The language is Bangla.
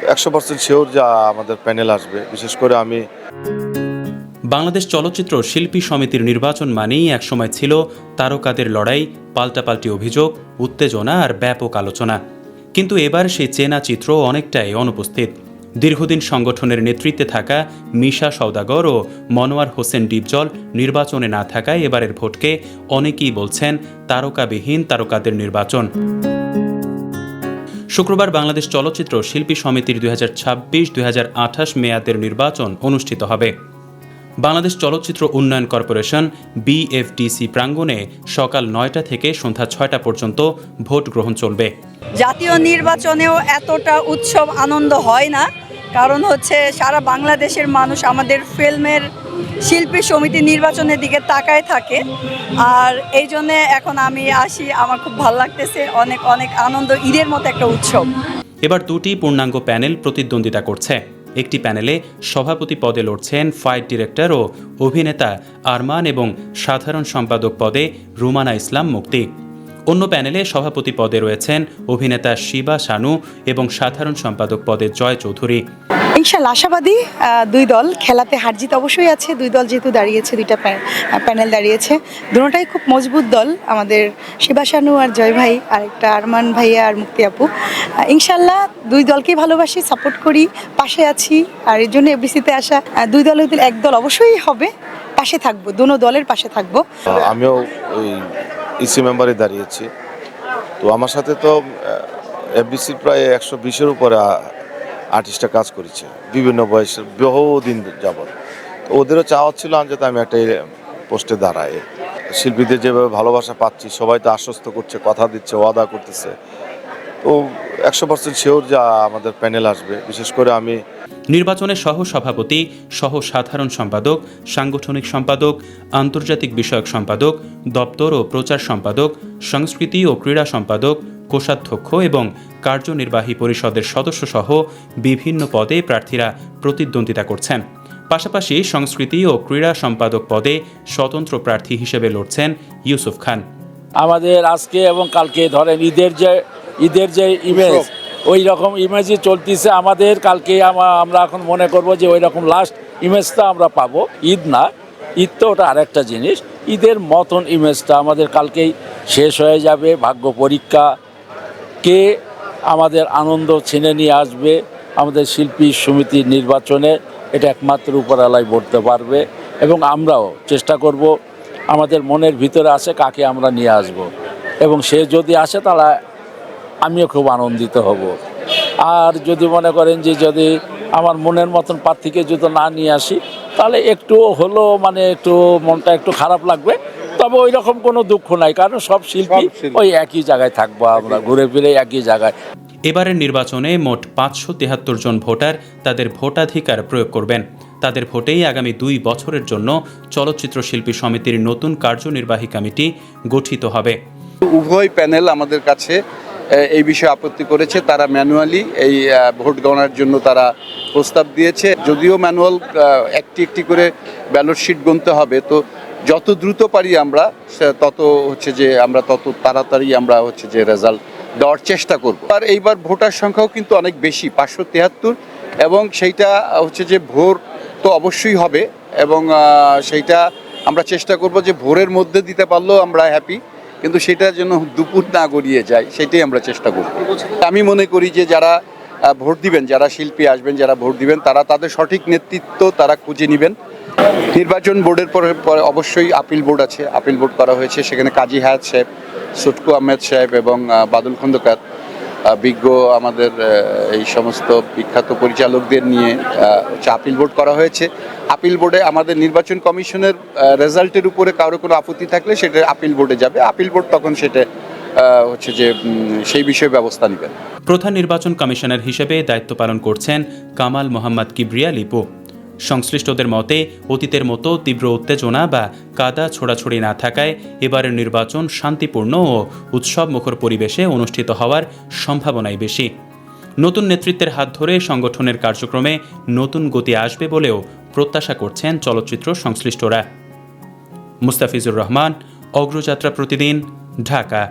100% শিওর যে আমাদের প্যানেল আসবে। বিশেষ করে আমি বাংলাদেশ চলচ্চিত্র শিল্পী সমিতির নির্বাচন মানেই একসময় ছিল তারকাদের লড়াই, পাল্টাপাল্টি অভিযোগ, উত্তেজনা আর ব্যাপক আলোচনা। কিন্তু এবার সেই চেনা চিত্র অনেকটাই অনুপস্থিত। দীর্ঘদিন সংগঠনের নেতৃত্বে থাকা মিশা সওদাগর ও মনোয়ার হোসেন ডিপজল নির্বাচনে না থাকায় এবারের ভোটকে অনেকেই বলছেন তারকাবিহীন তারকাদের নির্বাচন। শুক্রবার বাংলাদেশ চলচ্চিত্র শিল্পী সমিতির 2026-2028 মেয়াদের নির্বাচন অনুষ্ঠিত হবে। বাংলাদেশ চলচ্চিত্র উন্নয়ন কর্পোরেশন বিএফডিসি প্রাঙ্গণে সকাল 9টা থেকে সন্ধ্যা 6টা পর্যন্ত ভোট গ্রহণ চলবে। জাতীয় নির্বাচনেও এতটা উৎসব আনন্দ হয় না, কারণ হচ্ছে সারা বাংলাদেশের মানুষ আমাদের ফিল্মের শিল্পী সমিতি নির্বাচনের দিকে তাকায় থাকে। আর এই জন্যে এখন আমি আসি, আমার খুব ভালো লাগতেছে, অনেক অনেক আনন্দ, ঈদের মতো একটা উৎসব। এবার দুটি পূর্ণাঙ্গ প্যানেল প্রতিদ্বন্দ্বিতা করছে। একটি প্যানেলে সভাপতি পদে লড়ছেন ফাইট ডিরেক্টর ও অভিনেতা আরমান এবং সাধারণ সম্পাদক পদে রুমানা ইসলাম মুক্তি। অন্য প্যানেলে সভাপতি পদে রয়েছেন অভিনেতা শিবা শানু এবং সাধারণ সম্পাদক পদে জয় চৌধুরী। ইনশাল্লাহ আশাবাদী। দুই দল খেলাতে হারজিত অবশ্যই আছে, দুই দল যেহেতু দাঁড়িয়েছে, দুইটা প্যানেল দাঁড়িয়েছে, দুটোটাই খুব মজবুত দল। আমাদের শিবা শানু আর জয় ভাই, আর একটা আরমান ভাইয়া আর মুক্তি আপু। ইনশাল্লাহ দুই দলকেই ভালোবাসি, সাপোর্ট করি, পাশে আছি। আর এর জন্য এফডিসিতে আসা। দুই দল হইতে এক দল অবশ্যই হবে, পাশে থাকবো, দুনো দলের পাশে থাকবো। আমিও ওই ইসি মেম্বারে দাঁড়িয়েছি। তো আমার সাথে তো এফডিসির প্রায় 120-এর উপরে আর্টিস্টরা কাজ করেছে বিভিন্ন বয়সের, বহুদিন যাবৎ। তো ওদেরও চাওয়া ছিল যাতে আমি একটা পোস্টে দাঁড়াই। শিল্পীদের যেভাবে ভালোবাসা পাচ্ছি, সবাই তো আশ্বস্ত করছে, কথা দিচ্ছে, ওয়াদা করতেছে। তো 100% শিওর যে আমাদের প্যানেল আসবে। বিশেষ করে আমি নির্বাচনে সহ সভাপতি, সহ সাধারণ সম্পাদক, সাংগঠনিক সম্পাদক, আন্তর্জাতিক বিষয়ক সম্পাদক, দপ্তর ও প্রচার সম্পাদক, সংস্কৃতি ও ক্রীড়া সম্পাদক, কোষাধ্যক্ষ এবং কার্যনির্বাহী পরিষদের সদস্যসহ বিভিন্ন পদে প্রার্থীরা প্রতিদ্বন্দ্বিতা করছেন। পাশাপাশি সংস্কৃতি ও ক্রীড়া সম্পাদক পদে স্বতন্ত্র প্রার্থী হিসেবে লড়ছেন ইউসুফ খান। আমাদের আজকে এবং কালকে ধরেন ঈদের যে ইমেজ, ওই রকম ইমেজই চলতেছে আমাদের। কালকে আমরা এখন মনে করব যে ওই রকম লাস্ট ইমেজটা আমরা পাবো। ঈদ না, ঈদ তো ওটা আরেকটা জিনিস, ঈদের মতন ইমেজটা আমাদের কালকেই শেষ হয়ে যাবে। ভাগ্য পরীক্ষা, কে আমাদের আনন্দ ছিনে নিয়ে আসবে আমাদের শিল্পী সমিতির নির্বাচনে, এটা একমাত্র উপরওয়ালাই বলতে পারবে। এবং আমরাও চেষ্টা করব আমাদের মনের ভিতরে আছে কাকে আমরা নিয়ে আসব, এবং সে যদি আসে তাহলে আমিও খুব আনন্দিত হব। আর যদি মনে করেন যে যদি আমার মনের মতন প্রার্থীকে যদি না নিয়ে আসি, তাহলে একটু হলো একটু মনটা একটু খারাপ লাগবে। তবে ওই রকম কোনো দুঃখ নাই, কারণ সব শিল্পী ওই একই জায়গায় থাকবো, আমরা ঘুরে ফিরে একই জায়গায়। এবারের নির্বাচনে মোট 573 জন ভোটার তাদের ভোটাধিকার প্রয়োগ করবেন। তাদের ভোটেই আগামী 2 বছরের জন্য চলচ্চিত্র শিল্পী সমিতির নতুন কার্যনির্বাহী কমিটি গঠিত হবে। উভয় প্যানেল আমাদের কাছে এই বিষয়ে আপত্তি করেছে। তারা ম্যানুয়ালি এই ভোট গণনার জন্য তারা প্রস্তাব দিয়েছে। যদিও ম্যানুয়াল একটি একটি করে ব্যালট শিট গুনতে হবে, তো যত দ্রুত পারি আমরা তত তত তাড়াতাড়ি আমরা যে রেজাল্ট দেওয়ার চেষ্টা করব। আর এইবার ভোটার সংখ্যাও কিন্তু অনেক বেশি, 573, এবং সেইটা যে ভোর তো অবশ্যই হবে, এবং সেইটা আমরা চেষ্টা করব যে ভোরের মধ্যে দিতে পারলেও আমরা হ্যাপি, কিন্তু সেটা যেন দুপুর না গড়িয়ে যায়, সেটাই আমরা চেষ্টা করব। আমি মনে করি যে যারা ভোট দিবেন, যারা শিল্পী আসবেন, যারা ভোট দিবেন, তারা তাদের সঠিক নেতৃত্ব তারা খুঁজে নেবেন। নির্বাচন বোর্ডের পরে অবশ্যই আপিল বোর্ড আছে, আপিল বোর্ড করা হয়েছে। সেখানে কাজী হায়াত সাহেব, সুটকু আহমেদ সাহেব এবং বাদল খন্দকার, বিজ্ঞ আমাদের এই সমস্ত বিখ্যাত পরিচালকদের নিয়ে আপিল বোর্ড করা হয়েছে। আপিল বোর্ডে আমাদের নির্বাচন কমিশনের রেজাল্টের উপরে কারো কোনো আপত্তি থাকলে সেটা আপিল বোর্ডে যাবে। আপিল বোর্ড তখন সেটা সেই বিষয়ে ব্যবস্থা নেবেন। প্রধান নির্বাচন কমিশনার হিসেবে দায়িত্ব পালন করছেন কামাল মোহাম্মদ কিবরিয়া লিপু। সংশ্লিষ্টদের মতে অতীতের মতো তীব্র উত্তেজনা বা কাদা ছোড়াছড়ি না থাকায় এবারের নির্বাচন শান্তিপূর্ণ ও উৎসবমুখর পরিবেশে অনুষ্ঠিত হওয়ার সম্ভাবনাই বেশি। নতুন নেতৃত্বের হাত ধরে সংগঠনের কার্যক্রমে নতুন গতি আসবে বলেও প্রত্যাশা করছেন চলচ্চিত্র সংশ্লিষ্টরা। মুস্তাফিজুর রহমান, অগ্রযাত্রা প্রতিদিন, ঢাকা।